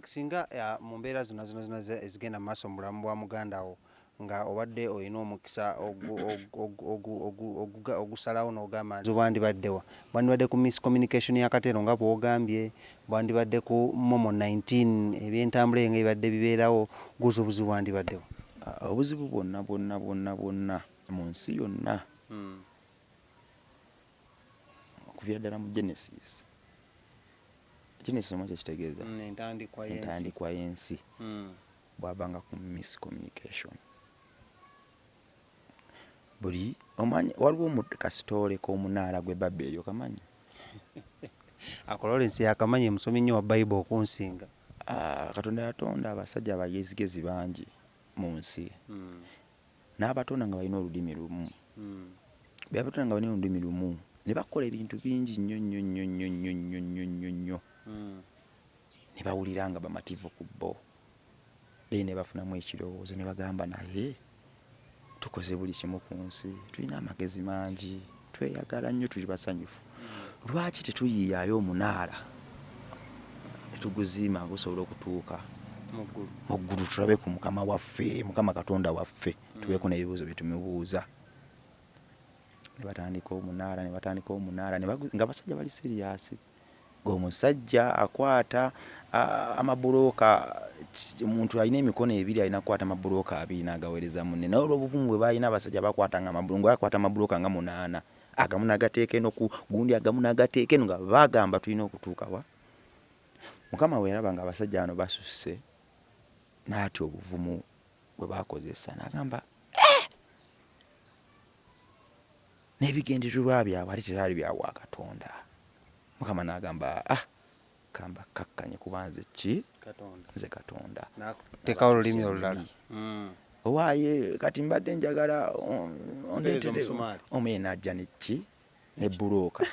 Singa mu mbeera zino ezigenda mu maaso mu bulamu bwa muganda wo nga obadde olina omukisa ogusalawo n'ogamba nti bwandibaddewa bwandibadde ku miscommunication ya Katero nga bw'ogambye, bwandibadde ku Momo 19 ebyentambula nga ebibadde bibeerawo, guzubuzi bwandibaddewa. Obuzibu bwonna mu nsi yonna okuviira ddala mu Genesis omukyo kitegeeza entandikwa y'ensi bwabanga ku miscommunication. Buli omanyi waliwo mu kasitole k'omunaala gwe Babeli okamanyi? Lawrence yakamanyi musomi nnyo wa Bible okunsinga. Katonda yatonda abasajja abayezigezi bangi mu nsi n'abatonda nga balina olulimi lumu. Bwe batonda nga balina olulimi lumu ne bakola ebintu bingi nnyo ne bawulira nga bamativu ku bo. Ne bafunamu ekirowoozo ne bagamba naye tukoze buli kimu ku nsi, tulina amagezi mangi, tweyagala nnyo, tuli basanyufu. Lwaki tetuyiiyaayo omunaala ne tuguziima gusobola okutuuka mu ggulu tulabe ku Mukama waffe, Mukama Katonda waffe, tubeeko n'ebibuuzo bye tumubuuza. Ne batandika omunaala nga basajja bali siriyasi. Ng'omusajja akwata amabulooka, omuntu alina emikono ebiri alina kukwata amabulooka abiri n'agaweereza munne. Naye olw'obuvumu bwe balina abasajja bakwatanga amabulooka, bakwata amabulooka nga 8, agamu n'agateeka eno ku gundi, agamu n'agateeka eno, nga bagamba tulina okutuuka wa. Mukama bwe yaraba nga abasajja bano basusse n'atya obuvumu bwe bakozesa n'agamba n'ebigendererwa byabwe ate teraali byawa Katonda. Mukama n'agamba kamba kakkanye kuba nze nze Katonda. Teekawo olulimi olulala. Owaaye kati mbadde njagala ondeetere omuye n'ajja ne bulooka.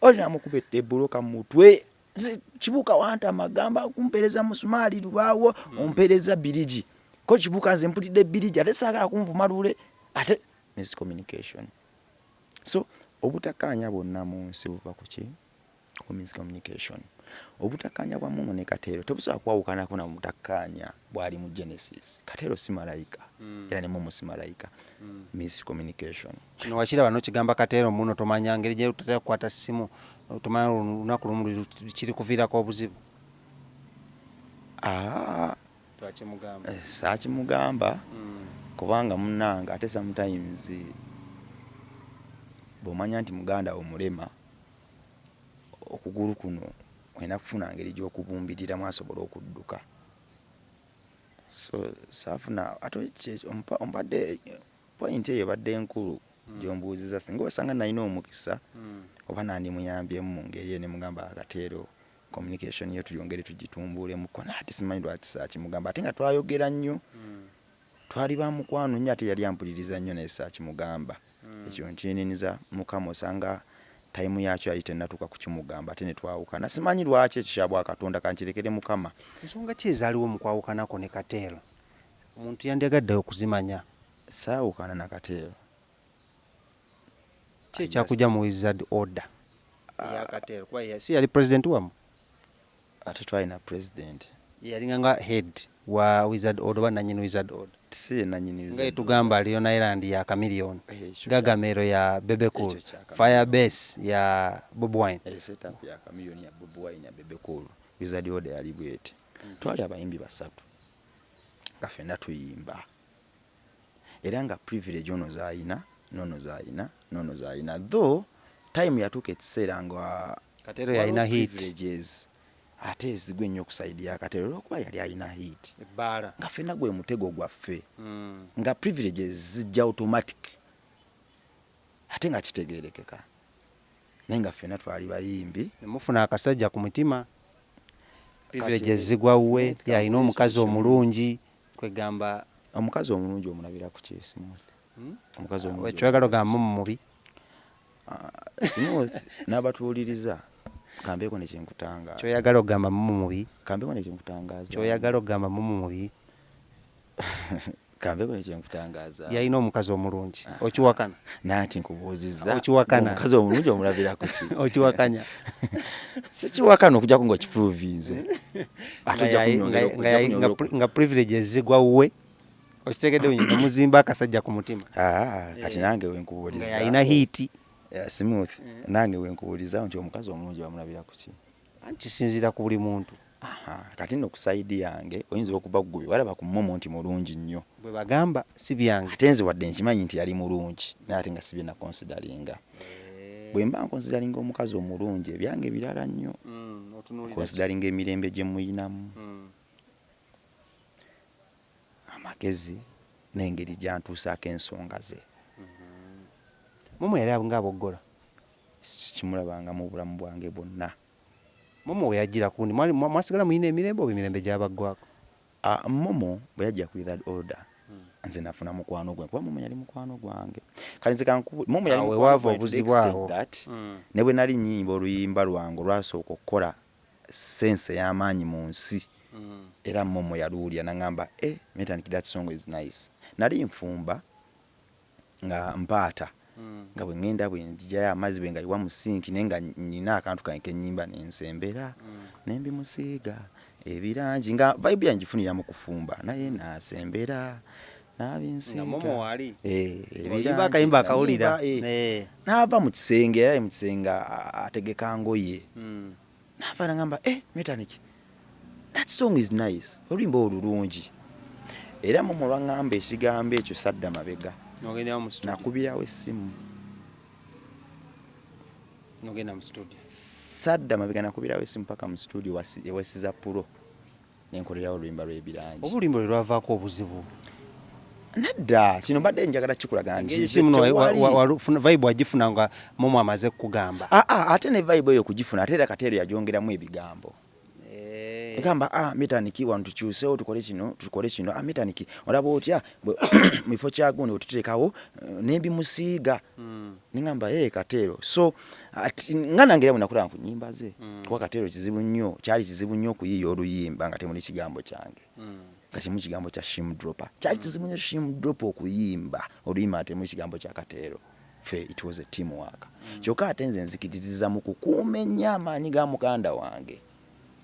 Oli namukubette bulooka mu mutwe. Kibuuka wantama gamba kumpereza musumaali lubaawo ompereza birigi. Ko kibuuka nze mpulidde birigi ate saagala kunvuma lule. Ate miscommunication. So obutakkaanya bwonna mu nsi buva ku ki? Ku miscommunication. Obutakkaanya bwa Momo ne Katero tebusobola kwawukanako na butakkaanya bwali mu Genesis. Katero si malayika era ne Momo si malayika. Miscommunication. Kino wakiraba n'okigamba Katero muno tomanya ngeri gye tutatera kukwata ssimu, tomanya olunaku lumu kiri kuviirako obuzibu. Saakimugamba kubanga munnanga ate sometimes bw'omanya nti muganda wo mulema, okugulu kuno olina kufuna ngeri gy'okubumbiriramu asobole okudduka. So saafuna ate ompadde point eyo ebadde enkulu gy'ombuuziza. Singa obasanga nalina omukisa oba nandimuyambyemu mu ngeri eyo ne mugamba Katero communication yo tuyongere tugitumbuulemuko, naate simanyi lwaki saakimugamba ate nga twayogera nnyo, twali ba mukwano nnyo, ate yali ampuliriza nnyo naye saakimugamba. Ekyo nkinyininiza Mukama osanga time yakyo yali tennatuuka kukimugamba ate ne twawukana. Simanyi lwaki ekyo kya Bwakatonda, kankirekere Mukama. Ensonga ki ezaaliwo mu kwawukanako ne Katero? Omuntu yandigadde okuzimanya. Saawukana na Katero. Ki ekyakujja mu wizard order ya Katero? Kuba si yali president wamu? Ate twalina president. Yalinga nga head wa wizard order oba nannyini wizard order? Si nannyini wizard order. Nga tugamba Leon Island ya Chameleon, Gagamero ya Bebe Cool, Firebase ya Bob Wine. Setup ya Chameleon ya Bob Wine ya Bebe Cool. Wizard order yali bweti. Twali abayimbi basatu nga ffenna tuyimba. Era nga privilege ono z'alina, nono z'alina. Though time yatuuka ekiseera nga Katero yalina hit. Privileges ate ezigwe ennyo okusaidia Katero olw'okuba yali alina hit. Ebbaala. Nga ffenna gwe mutego gwaffe. Nga privileges zijja automatic. Ate nga kitegeerekeka. Naye nga ffenna twali bayimbi. Ne mufuna akasajja ku mutima. Privileges zigwa wuwe, yalina omukazi omulungi, kwegamba omukazi omulungi omulabira ku ki Smooth? Omukazi omulungi. Wekyogala ogamba mu mubi. Smooth n'abatuwuliriza kambeeko ne kyenkutangaza. Kyoyagala ogamba mu mubi. Kambeeko ne kyenkutangaza. Kyoyagala ogamba mu mubi. kambe kone kyenkutangaza yalina omukazi omulungi okiwakana nanti nkubuuzizza okiwakana omukazi omulungi omulabira ku ki okiwakanya sikiwakana okujja kunga kiprovinze nga privileges zigwa wuwe okitegedde nga muzimba akasajja ku mutima kati nange wenkubuuliza nga yalina hiiti smooth nange wenkubuuliza nti omukazi omulungi bamulabira ku ki kisinziira ku buli muntu kati nno ku sayidi yange oyinza okuba ggwe walaba ku mmomo nti mulungi nnyo bwe bagamba si byange ate nze wadde nkimanyi nti yali mulungi naye ate nga sibye na consideringa bwe mba nkonsideringa omukazi omulungi ebyange birala nnyo konsideringa emirembe gye muyinamu amagezi n'engeri gyantuusaako ensonga ze momo yali nga aboggola kimulabanga mu bulamu bwange bwonna momo we yajjira kundi mwasigala muyina emirembe oba emirembe gyabaggwako momo bwe yajja ku that order nze nafuna mukwano gwe kuba momo yali mukwano gwange kale nze momo yali wewaava obuzibu awo ne bwe nali nnyimba oluyimba lwange olwasooka okukola sense y'amaanyi mu nsi era momo yaluwulya naŋŋamba Metanik, that song is nice. Nali nfumba nga mpaata nga bwe ŋŋenda bwe njijayo amazzi bwe ngayiwa mu sinki naye nga nina akantu kange ke nnyimba n'ensembera ne mbimusiiga ebirangi nga vibe yangifunira mu kufumba naye naasembera n'abinsiiga akayimba akawulira n'ava mu kisenge era mu kisenge ategeka ngoye n'ava n'aŋŋamba Metanik, that song is nice, oluyimba olulungi. Era mu lwaŋŋamba ekigambo ekyo sadda mabega nakubirawo essimu sadda mabega nakubirawo essimu paka mu studio ewesiza pulo nenkolerawo oluyimba lw'ebirangi. Oba oluyimba lwe lwavaako obuzibu nedda kino mbadde njagala kikulaga nti vibe wagifuna nga momo amaze kugamba ate ne vibe eyo kugifuna ate era Kateero yagyongeramu ebigambo gamba Metanik wano tukyusewo tukole kino Metanik olaba otya mu kifo kya gundi wetuteekawo nembimusiiga ningamba Kateero so nga nange era bwe nakulaba ku nnyimba ze kuba Kateero kyali kizibu nnyo okuyiiya oluyimba nga temuli kigambo kyange nga temu kigambo kya shimdropa kyali kizibu nnyo shimdropa okuyimba oluyimba nga temuli kigambo kya Kateero fe it was a teamwork kyokka ate nze nzikiririza mu kukuuma ennyo amaanyi ga muganda wange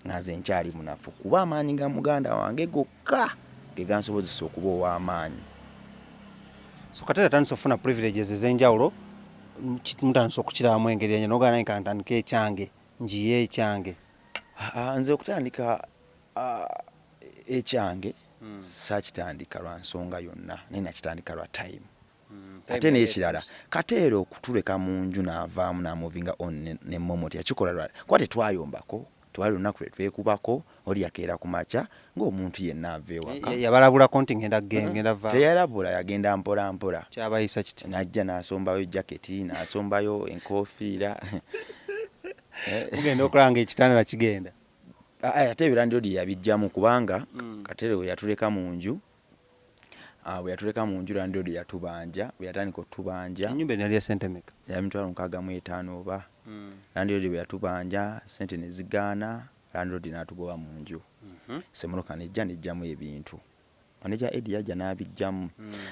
naze nkyali munafu kuba amaanyi ga muganda wange gokka ge gansobozesa okuba ow'amaanyi. So Kateero atandise okufuna privileges ez'enjawulo mutandise okukirabamu engeri enye n'ogaana nti ntandika ekyange njiye ekyange. Nze okutandika ekyange saakitandika lwa nsonga yonna naye nakitandika lwa time. Ate n'ekirala Kateero okutuleka mu nju n'avaamu n'amovinga on ne momo teyakikola lwa kuba tetwayombako twali lunaku lwetwekubako oli yakeera ku makya ng'omuntu yenna ava ewaka yabalabulako nti ngenda va teyalabula yagenda mpola mpola kyabayisa kiti najja n'asombayo jaketi n'asombayo enkofiira mugenda okulanga ekitanda kigenda ate ebirandiro yabijjamu kubanga Kateero bwe yatuleka mu nju landlord yatubanja bwe yatandika otubanja ennyumba eno yali ya ssente mmeka ya mitwalo 65 oba landlord bwe yatubanja ssente ne zigaana landlord n'atugoba mu nju semonoka nejjamu ebintu oneja Edi yajja n'abijjamu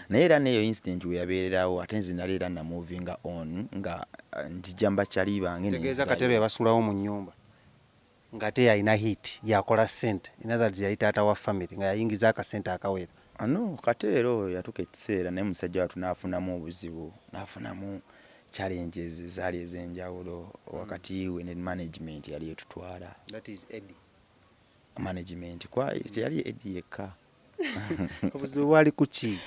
naye era neyo incident we yabeererawo ate nze nali era na moving on nga njijjamba kyali bange tegeeza Kateero yabasulawo mu nnyumba nga ate yalina hit yakola ssente in other words yali taata wa family nga yayingiza akasente akawera. No, Kateero yatuka ekiseera naye musajja watu n'afunamu obuzibu n'afunamu challenges zaali ez'enjawulo wakati we ne management yali etutwala. That is Eddie. Management kwa yali Eddie yekka. Obuzibu bwali ku ki?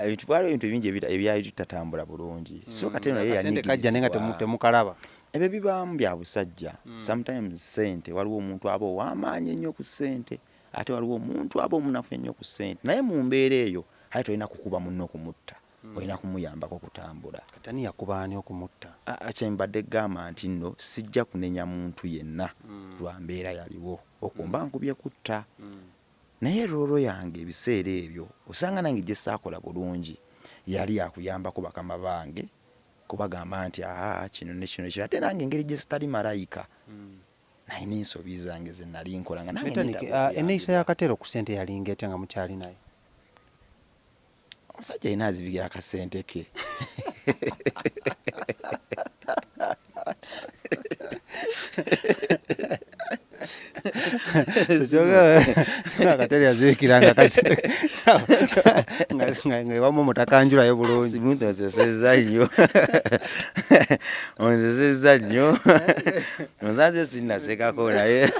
Ebintu bingi ebyali tutatambula bulungi. So Kateero naye yali kajja nenga temukalaba. Ebyo bibaamu bya busajja. Sometimes sente waliwo omuntu aba ow'amaanyi ennyo ku sente. Ate waliwo omuntu aba omunafu ennyo ku ssente naye mu mbeera eyo ate tolina kukuba munno okumutta olina kumuyambako okutambula. Katani yakuba ani okumutta? Kyembadde gamba nti nno sijja kunenya muntu yenna lwa mbeera yaliwo okumba nkubye kutta naye roolo yange ebiseera ebyo osanga nange gye saakola bulungi yali yakuyambako bakama bange kubagamba nti kino ne kino ate nange engeri gye sitali malayika naye n'ensobi zange ze nali nkola nga nange enneeyisa ya Kateero ku ssente yalinga etya nga mukyali naye? omusajja yena azibigira akasente ke Kateli azirikiranga kasente nga ewamu mutakanjulayo bulungi. Smooth onsesezza nnyo onsesezza nnyo nonsanze sinnasekako naye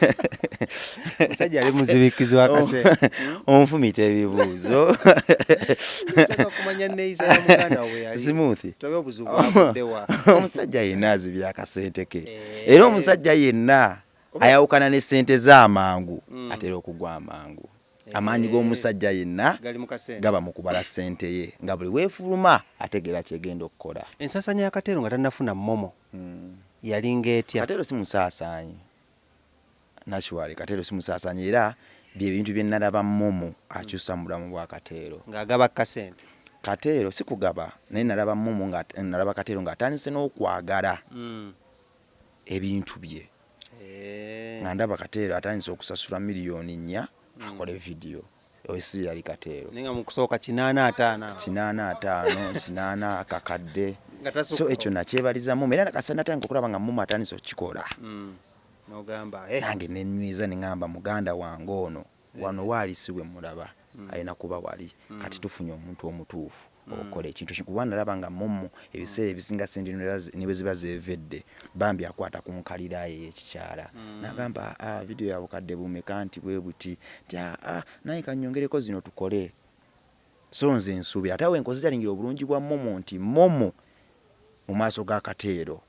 omusajja ali muzibikizi wa kasente. Onfumita ebibuuzo kumanya neeyisa ya muganda we yali Smooth tobe obuzibu bwakuddewa. omusajja yenna azibira akasente ke era omusajja yenna ayawukana ne ssente z'amangu atera okugwa amangu. Amaanyi g'omusajja yenna gaba mu kubala ssente ye nga buli weefuluma ategeera kyegenda okukola. Ensasanya ya Katero nga tannafuna momo yalinga etya? Katero si musaasaanyi naturally, Katero si musaasaanyi era bye bintu bye nalaba momo akyusa mu bulamu bwa Katero ng'agaba kasente. Katero si kugaba naye nalaba momo nga nalaba Katero ng'atandise n'okwagala ebintu bye. Nga ndaba Katero atandise okusasula miliyoni 4 akole video oisi yali Katero ninga mu kusooka 85 kakadde. So ekyo nakyebalizamu era nakasana tange okulaba nga muma atandise okikola n'ogamba nange nenyiza nengamba muganda wange ono wano waali siwe mulaba ayina kuba wali kati tufunye omuntu omutuufu okola ekintu kikuba nalaba nga momo ebiseera ebisinga sente ne bwe ziba zeevedde bambi akwata ku nkalira ye ekikyala nagamba video ya bukadde bumeka nti bwe buti naye kanyongereko zino tukole. So nze nsuubira ate awo enkozi zalingira obulungi bwa momo nti momo mu maaso ga Katero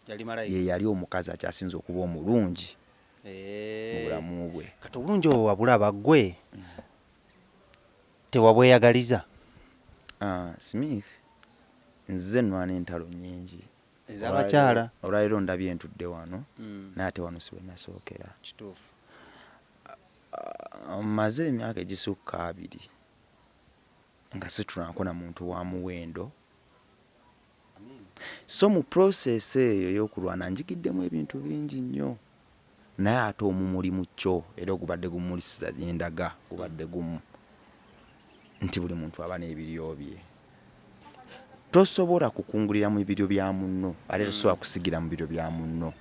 ye yali omukazi akyasinza okuba omulungi mu bulamu bwe. Kati obulungi obwo wabulaba ggwe tewabweyagaliza? Smith nze nwana entalo nnyingi ez'abakyala. olwaleero ndabye ntudde wano naye ate wano siwe nasookera. Kituufu. Maze emyaka egisukka 2 nga situlanko na muntu wa muwendo. So mu process eyo y'okulwana njigiddemu ebintu bingi nnyo naye ate omumuli mu kyo era ogubadde gumulisiza yendaga gubadde gumu nti buli muntu aba n'ebiryo bye. Tosobola kukungulira mu biryo bya munno ate tosobola kusigira mu biryo bya munno.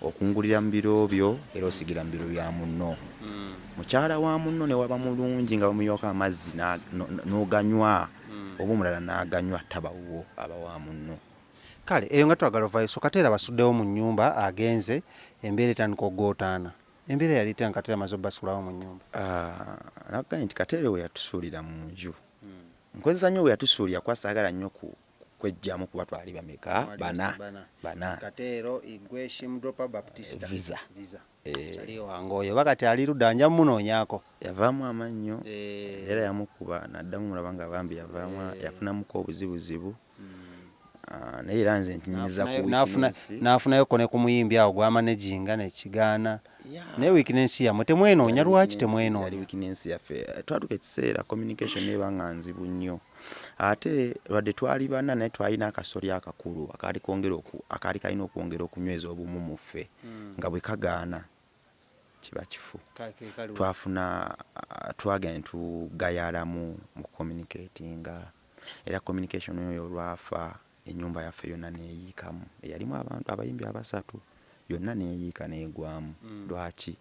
Okungulira mu biro byo era osigira mu biro bya munno. Mukyala wa munno ne waba mulungi nga bamuyoka amazzi n'oganywa oba omulala n'aganywa tabawo aba wa munno. Kale eyo nga twagala ovayo. So Katero basuddewo mu nnyumba agenze embeera etandika ogootaana. Embeera yali etya Katero amaze obbasulawo mu nnyumba? Nagambye nti Katero we yatusuulira mu nju nkozesa nnyo we yatusuulira kwasaagala nnyo kwejjamu kuba twali bameka bana Katero Igweshi Mdropa Baptista visa kyali wange oyo bakati ali ludda nja munoonyaako. Yavaamu amannyo era yamukuba naddamu mulaba nga bambi yavaamu yafunamuko obuzibuzibu naye era nze nkinyinyiza ku n'afunayo ko ne ku muyimbi awo gw'amanaginga nekigaana. Naye weakness yamwe temwenoonya lwaki temwenoonya? Weakness yaffe twatuka ekiseera communication eba nga nzibu nnyo ate lwadde twali bana naye twalina akasoli akakulu akaali kalina okwongera okunyweza obumu mu ffe nga bwe kagaana kiba kifu. Twafuna twagenda tugayalamu mu communicatinga era communication oyo olwafa ennyumba yaffe yonna neeyiikamu eyalimu abantu abayimbi 3 yonna neeyiika neegwamu. Lwaki?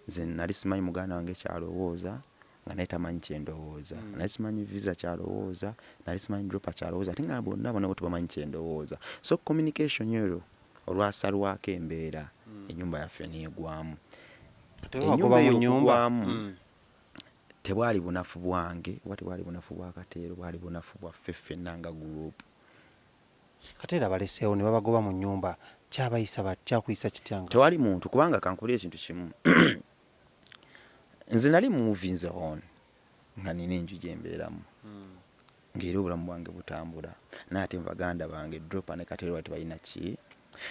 Nze nali simanyi muganda wange kyalowooza nga naye tamanyi kyendowooza. Nali simanyi visa kyalowooza nali simanyi dropa kyalowooza ate nga bonna bwe tebamanyi kyendowooza. So communication eyo olwasalwako embeera ennyumba yaffe neegwamu. Ennyumba ey'okugwamu tebwali bunafu bwange oba tebwali bunafu bwa Katero bwali bunafu bwaffe ffenna nga gurupu. Katero abaleseewo ne babagoba mu nnyumba kyabayisa kyakuyisa kityanga? Tewali muntu kubanga kankuli ekintu kimu nze nali moving zone nga nina enju gyembeeramu ng'era obulamu bwange butambula naye ate baganda bange dropa ne Katero tebalina ki.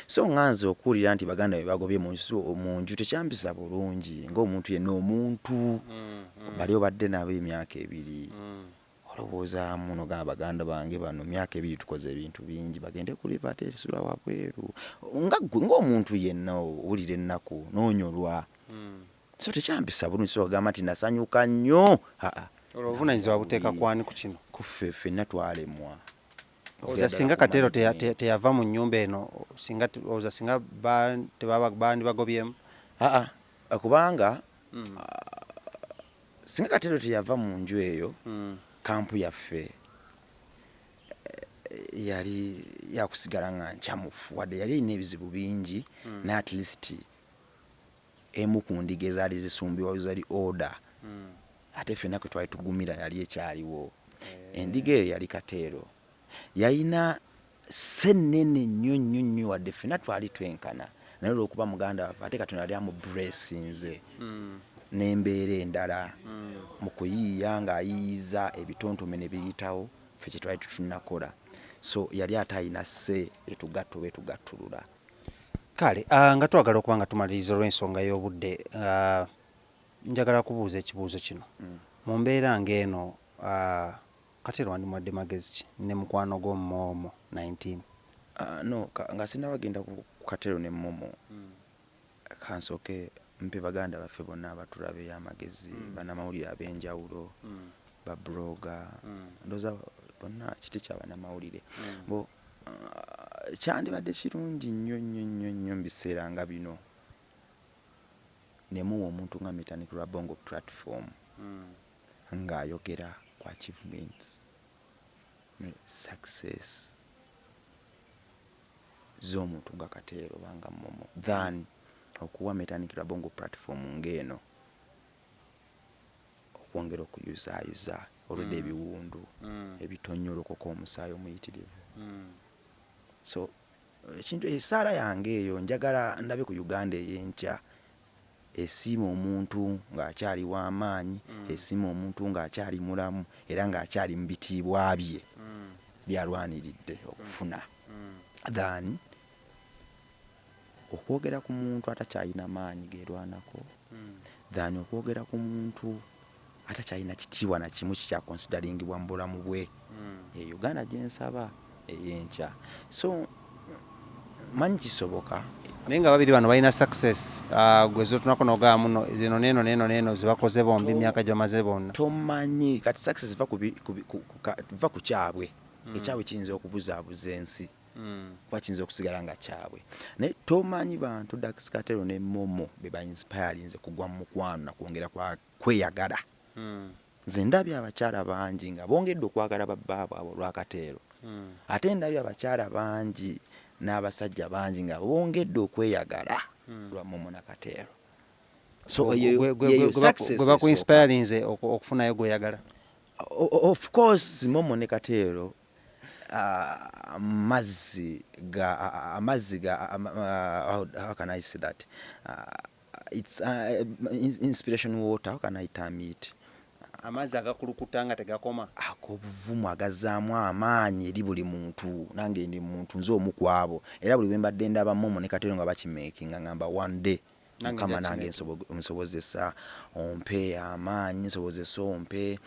So nganze okuwulira nti baganda be bagobye mu nju tekyampisa bulungi ng'omuntu yenna omuntu bali obadde nabo emyaka 2 olowoozamu nogamba baganda bange bano myaka 2 tukoze ebintu bingi bagende kuliva tesula wabweru ng'omuntu yenna owulira ennaku n'onyolwa. So tekyampisa bulungi so ogamba nti nasanyuka nnyo. Olwo obuvunaanyizibwa buteeka kwani ku kino? kuffe ffenna twalemwa. Oza singa Katero teyava mu nnyumba eno oza singa bandi bagobyemu. Kubanga singa Katero teyava mu nju eyo kampu yaffe yali yakusigala nga nkyamufu wadde yali erina ebizibu bingi ne at least emu ku ndiga ezaali zisumbibwa zali order ate ffenna kwe twali tugumira yali ekyaliwo. Endiga eyo yali Katero yalina sennene nnyo wadde ffenna twali twenkana naye olw'okuba muganda waffe ate Katonda yali amublessinze n'embeera endala mu kuyiiya ng'ayiyiza ebitontome ne biyitawo ffe kye twali tunakola. So yali ate ayina sse etugatto betugattulula. Kale nga twagala okuba nga tumaliriza olw'ensonga y'obudde njagala kubuuza ekibuuzo kino mu mbeera ng'eno Katero wandimuwadde magezi ki ne mukwano gw'omumoomo 19? No nga sinnabagenda ku Katero ne Momo kansooke mpe baganda baffe bonna abatulabe amagezi bannamawulire ab'enjawulo babloga ndooza bonna kiti kya bannamawulire bo kyandibadde kirungi nnyo mu biseera nga bino ne muwa omuntu nga Metanik Rabongo platform ng'ayogera ku achievements ne success z'omuntu nga Katero banga Momo than okuwa Metanik Rabongo platform ng'eno okwongera okuyuzaayuza olwedde ebiwundu ebitonyolokoko omusaayi omuyitirivu. So ekintu esaala yange eyo njagala ndabe ku Uganda ey'enkya esiima omuntu ng'akyali w'amaanyi esiima omuntu ng'akyali mulamu era ng'akyali mu bitiibwa bye byalwaniridde okufuna than okwogera ku muntu atakyalina maanyi geerwanako than okwogera ku muntu atakyalina kitiibwa na kimu kikyakonsideringibwa mu bulamu bwe. Uganda gye nsaba ey'enkya. So manyi kisoboka naye nga babiri bano balina success gwe zotunako n'ogamba muno zino neeno zibakoze bombi emyaka gy'omaze bonna. Tomanyi kati success va ku kyabwe ekyabwe kiyinza okubuzaabuza ensi kuba kiyinza okusigala nga kyabwe naye tomanyi bantu DAX Katero ne Momo be ba-inspirinze kugwa mu mukwano na kwongera kweyagala. Nze ndabye abakyala bangi nga bongedde okwagala babbaabwe abo olwa Katero ate ndabye abakyala bangi n'abasajja bangi nga bongedde okweyagala lwa Momo na Katero. So gwe baku-inspirinze okufunayo gweyagala? Of course Momo ne Katero amazzi ga how can I say that it's inspiration water, how can I term it? Amazzi agakulukuta nga tegakoma ak'obuvumu agazaamu amaanyi eri buli muntu nange ndi muntu nze omu ku abo era buli bwe mbadde ndaba Momo ne Katero nga bakimakinga ngamba one day Mukama nange nsobozesa ompe amaanyi nsobozesa ompe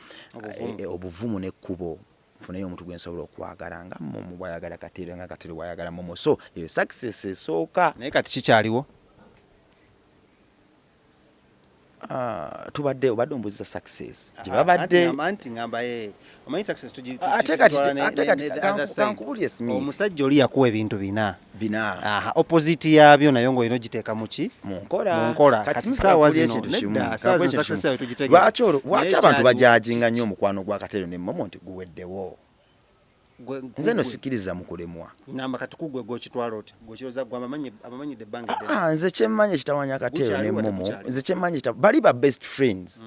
obuvumu n'ekkubo nfuneyo omuntu gwe nsobola okwagala nga Momo bw'ayagala Katero nga Katero bw'ayagala Momo. So eyo success esooka. Naye kati kikyaliwo? Obadde ombuuza success gye babadde anti ngamba omanyi success ate kati kankubulye simi omusajja oli yakuwa ebintu bina opposite yabyo nayo ng'olina ogiteeka mu ki mu nkola kati saawa zino lwaki abantu bajajinga nnyo omukwano gwa Katero ne Momo nti guweddewo? Nze no sikiriza mu kulemwa namba kati kugwe gw'okitwala oti gw'okiroza gwe amamanyidde ebbanga nze kyemmanyi ekitawanya Katero ne Momo nze kyemmanyi bali ba best friends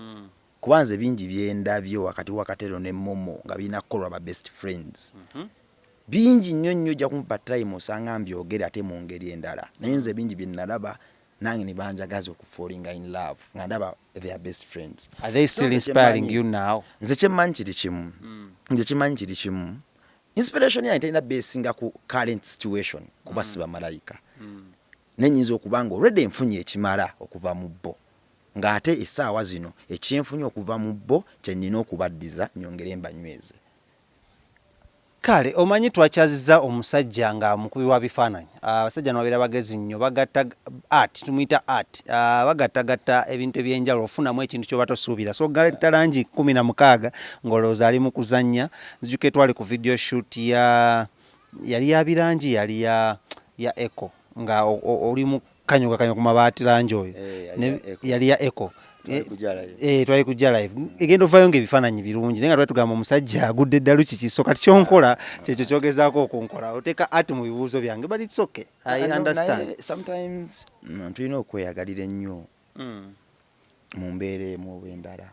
kubanze bingi byendabyo wakati wa Katero ne Momo nga birina kukolwa ba best friends bingi nnyo ojja kumpa time osanga mbyogere ate mu ngeri endala naye nze bingi bye nalaba nange ne banjagaza okufallinga in love nga ndaba they are best friends. Are they still inspiring you now? Nze kyemmanyi kiri kimu inspiration yange terina besinga ku current situation kuba siba malayika nenyinza okuba nga already nfunye ekimala okuva mu bbo ng'ate essaawa zino ekyenfunye okuva mu bbo kye nnina okubaddiza nyongere mbanyweze. Kale omanyi twakyazizza omusajja nga mukubi wa bifaananyi. Abasajja n'ababeera bagezi nnyo bagatta art, tumuyita art. Bagattagatta ebintu ebyenjawulo ofunamu ekintu ky'oba tosuubira. So gatta langi 16 ng'olowooza ali mu kuzannya. Nzijukira twali ku video shoot yali ya birangi yali ya eco nga oli mu kanyoga ku mabaati langi oyo. Yali ya eco. Twali kujja live egenda ovaayo ng'ebifaananyi birungi naye nga twali tugamba omusajja agudde eddalu kiki so kati kyonkola kyekyo kyogezaako okunkola oteeka ati mu bibuuzo byange but it's okay I understand. Sometimes tulina okweyagalira ennyo mu mbeera emu oba endala,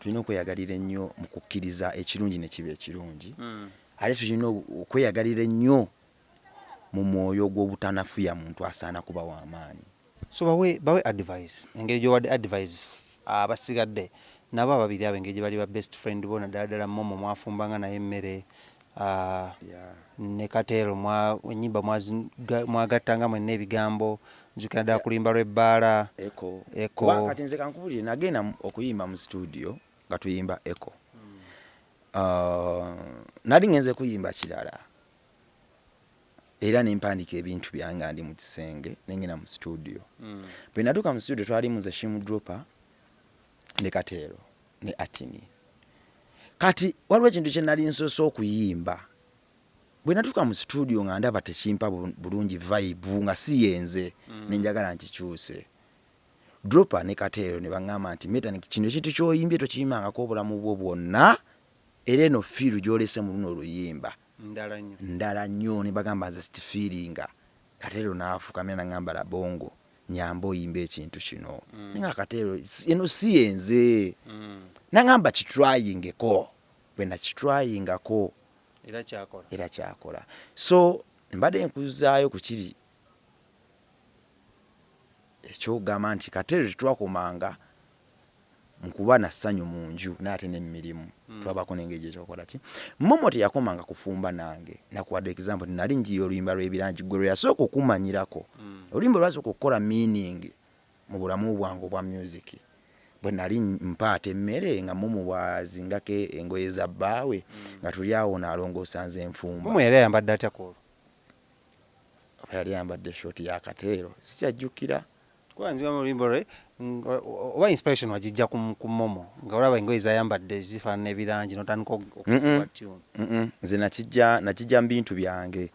tulina okweyagalira ennyo mu kukkiriza ekirungi ne kiba ekirungi ate tulina okweyagalira ennyo mu mwoyo gw'obutanafuya muntu asaana kuba w'amaanyi. So bawe advice engeri gy'owadde advice abasigadde nabo ababiri abo engeri gye bali ba best friend bo naddala ddala Momo mwafumbanga naye emmere ne KATEL ennyimba mwagattanga mwenna ebigambo nzukira ddala kulimba lw'ebbaala Echo. Kuba kati nze kankubulire nagenda okuyimba mu studio nga tuyimba Echo. Nali ngenze kuyimba kirala era nempandiika ebintu byange ndi mu kisenge nengenda mu studio. Bwe natuuka mu studio twali muze Shimu Dropper ne KATEL ne Atini. Kati waliwo ekintu kye nali nsoose okuyimba. Bwe natuuka mu studio nga ndaba tekimpa bulungi vibe nga siyenze nenjagala nkikyuse. Dropper ne KATEL ne baŋŋamba nti Metanik kino ekintu ky'oyimbye tokiyimbangako obulamu bwo bwonna era eno fiiru gy'olese mu luno oluyimba ndala nnyo ne bagamba nze sitifiiringa. KATEL n'afukamira n'aŋŋamba Rabongo nyamba oyimba ekintu kino nga KATEL eno siyenze n'aŋŋamba kitryingeko bwe nakitryingako era kyakola. So mbadde nkuzaayo ku kiri ekyogamba nti KATEL tetwakomanga nkuba na ssanyu mu nju n'ate n'emirimu twabako n'engeri ekyokola ki. Momo teyakomanga kufumba nange nakuwadde example nali njiyo oluyimba lw'ebirangi gwe yasooka okumanyirako oluyimba lwasooka okukola meaning mu bulamu bwange obwa music. Bwe nali mpaata emmere nga Momo bwazingako engoye za bbaawe nga tuli awo n'alongoosa nze enfumba. Momo yali ayambadde atya kwolwo? Yali ayambadde shoti ya KATEL sikyajjukira. Kwanzika mu luyimba lwe oba inspiration wagijja ku Momo nga olaba engoye zayambadde zifaanana ebirangi n'otandika okukuba tune. Nze nakijja mu bintu byange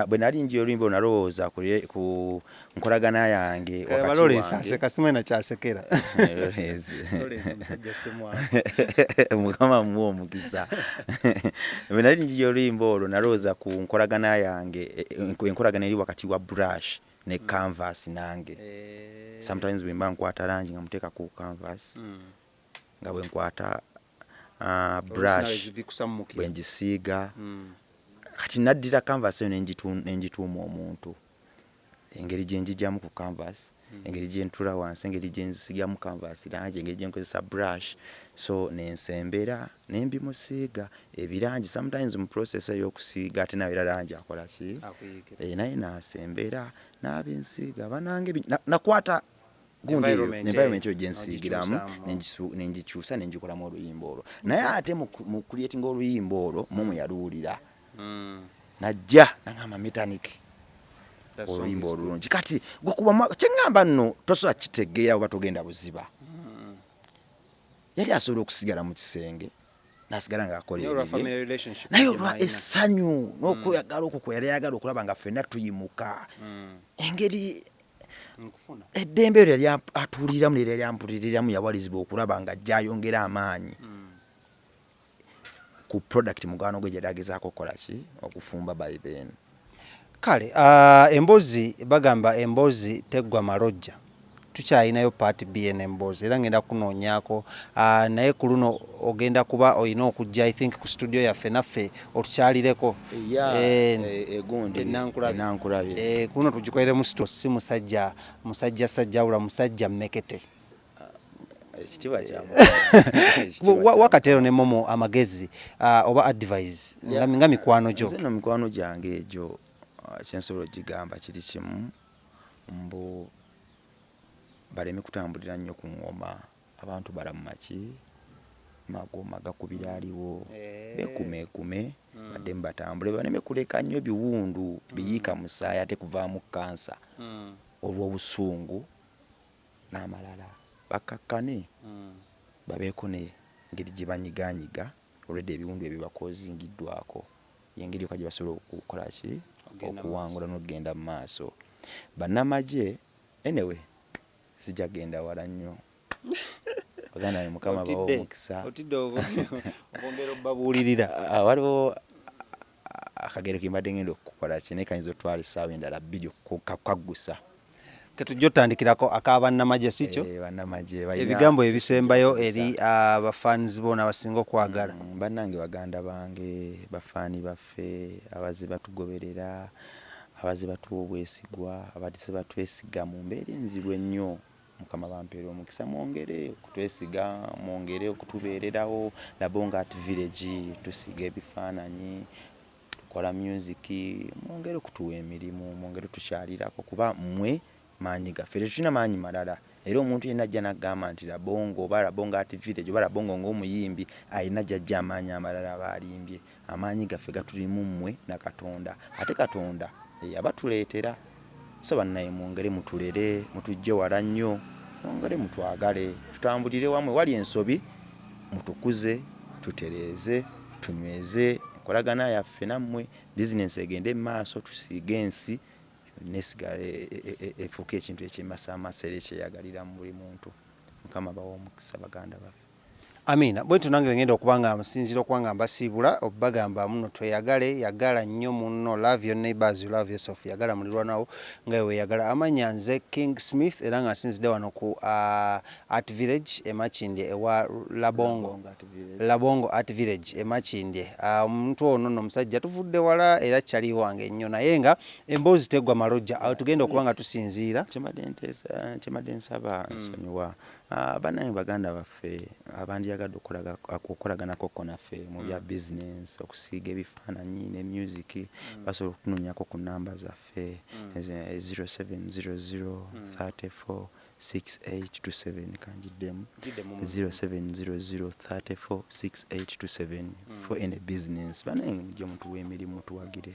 bwe nali njiyo oluyimba nalowooza ku nkolagana yange wakati wange. Kasimwe nakyasekera. Mukama muwe omukisa. Bwe nali njiyo oluyimba olwo nalowooza ku nkolagana yange enkolagana eri wakati wa brush ne canvas nange. Sometimes bwe mba nkwata langi nga muteeka ku canvas nga bwe nkwata brush bwe njisiiga kati naddira canvas eyo nenjituuma omuntu engeri gye njijjamu ku canvas engeri gye ntula wansi engeri gye nzisigamu canvas langi engeri gye nkozesa brush so nensembera nembimusiiga ebirangi. Sometimes mu process ey'okusiiga ate nabeera langi akola ki naye nasembera n'abensiiga banange nakwata gundi environment eyo gye nsiigiramu nengikyusa nengikolamu oluyimba olwo. Naye ate mu creating oluyimba olwo Momo yaluwulira najja naŋŋamba Metanik oluyimba olulungi kati gwekuba kyeŋŋamba nno tosobola kitegeera oba togenda buziba. Yali asobola okusigala mu kisenge n'asigala ng'akola ebibye naye olwa essanyu n'okweyagala okwo kwe yali ayagala okulaba nga ffenna tuyimuka engeri eddembe eryo yali atuuliramu lero yali ampuliriramu yawalizibwa okulaba nga ajja ayongera amaanyi ku product mugano gwe gyali agezaako okukola ki okufumba by then. Kale emboozi bagamba emboozi teggwa malojja tukyalinayo part B n'emboozi era ngenda kunoonyaako naye ku luno ogenda kuba olina okujja I think ku studio yaffe naffe otukyalireko enankulabye ku luno tugikolere mu studio si musajja wabula musajja mmekete. Wakatero ne Momo amagezi oba advice nga mikwano gyo? Nze no mikwano gyange egyo kyensobola okigamba kiri kimu mbu baleme kutambulira nnyo ku ngoma abantu balamu maki magoma gakubira aliwo bekume badde mbatambule baneme kuleka nnyo biwundu biyika musaya ate kuvaamu kansa olw'obusungu n'amalala bakakkane babeeko ne ngeri gye banyiganyiga olwedde ebiwundu ebyo bakozingiddwako yengeri kwa gye basobola okukola ki okuwangula n'okugenda mu maaso bannamagye anyway sijja genda wala nnyo Uganda mukama bawo mukisa otidde obongera obbabuulirira waliwo akagero kimbadde ngenda okukola kine kayinza otwala essaawa endala bbiri okukaggusa ketujja otandikirako akabannamagye si kyo bannamagye ebigambo ebisembayo eri abafaanizi boona abasinga okwagala bannange baganda bange bafaani baffe abaze batugoberera abaze batuwa obwesigwa abadise batwesiga mu mbeera enzirwe ennyo mukama bampeera omukisa mwongere okutwesiga mwongere okutubeererawo Rabongo Art Village tusiga ebifaananyi tukola music mwongere okutuwa emirimu mwongere tukyalirako kuba mmwe maanyi gaffe tetulina maanyi malala era omuntu yenna ajja n'agamba nti Rabongo oba Rabongo Art Village oba Rabongo ng'omuyimbi ayina gy'ajja amaanyi amalala abaalimbye amaanyi gaffe gatulimu mmwe na Katonda ate Katonda yabatuleetera so bannaye mwongere mutulere mutujje wala nnyo mwongere mutwagale tutambulire wamwe wali ensobi mutukuze tutereeze tunyweze enkolagana yaffe nammwe bizinensi egende maaso tusiige ensi nesigale efuuka ekintu ekyemasaamasa era ekyeyagalira mu buli muntu mukama bawa omukisa baganda baffe Amina bwe tunange ngenda okubanga musinzira okubanga mbasiibula obagamba muno tweyagale yagala nnyo muno love your neighbors you love yourself yagala mulirwanawo nga we yagala amanya nze KingSmith era nga asinzidde wano ku Art Village Makindye ewa Rabongo Art Village Makindye omuntu ono nno musajja tuvudde wala era kyali wange nnyo naye nga emboozi teggwa malojja awo tugenda okubanga tusinziira kyemadde nsaba nsonyiwa bannange baganda baffe abandiyagadde okukolaganako naffe mu bya business okusiiga ebifaananyi ne music basobola okutunoonyako ku namba zaffe 0700 34 6827 kanjiddemu 0700 34 6827 for any business bannange mujje mutuwa emirimu tuwagire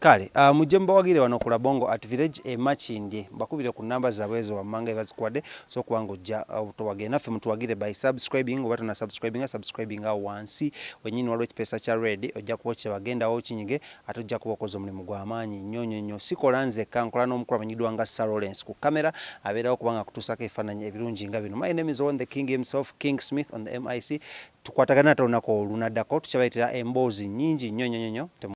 kale mujje mbawagire wano ku Rabongo Art Village Makindye bakubire ku namba zaabwe ezo wammanga ebazikuwadde so kubanga ojja towagire naffe mutuwagire by subscribing oba tona subscribing awo wansi wenyini waliwo ekipeesa kya red ojja kuba kyebagendawo okinyige ate ojja kuba okoze omulimu gw'amaanyi nnyo nnyo sikola nzekka nkola n'omukulu amanyiddwa nga Lawrence ku kamera abeerawo kubanga kutuusako ebifaananyi ebirungi nga bino my name is on the king himself KingSmith on the MIC tukwatagana ate olunaku olunaddako tukyabayitira emboozi nnyingi nnyo nnyo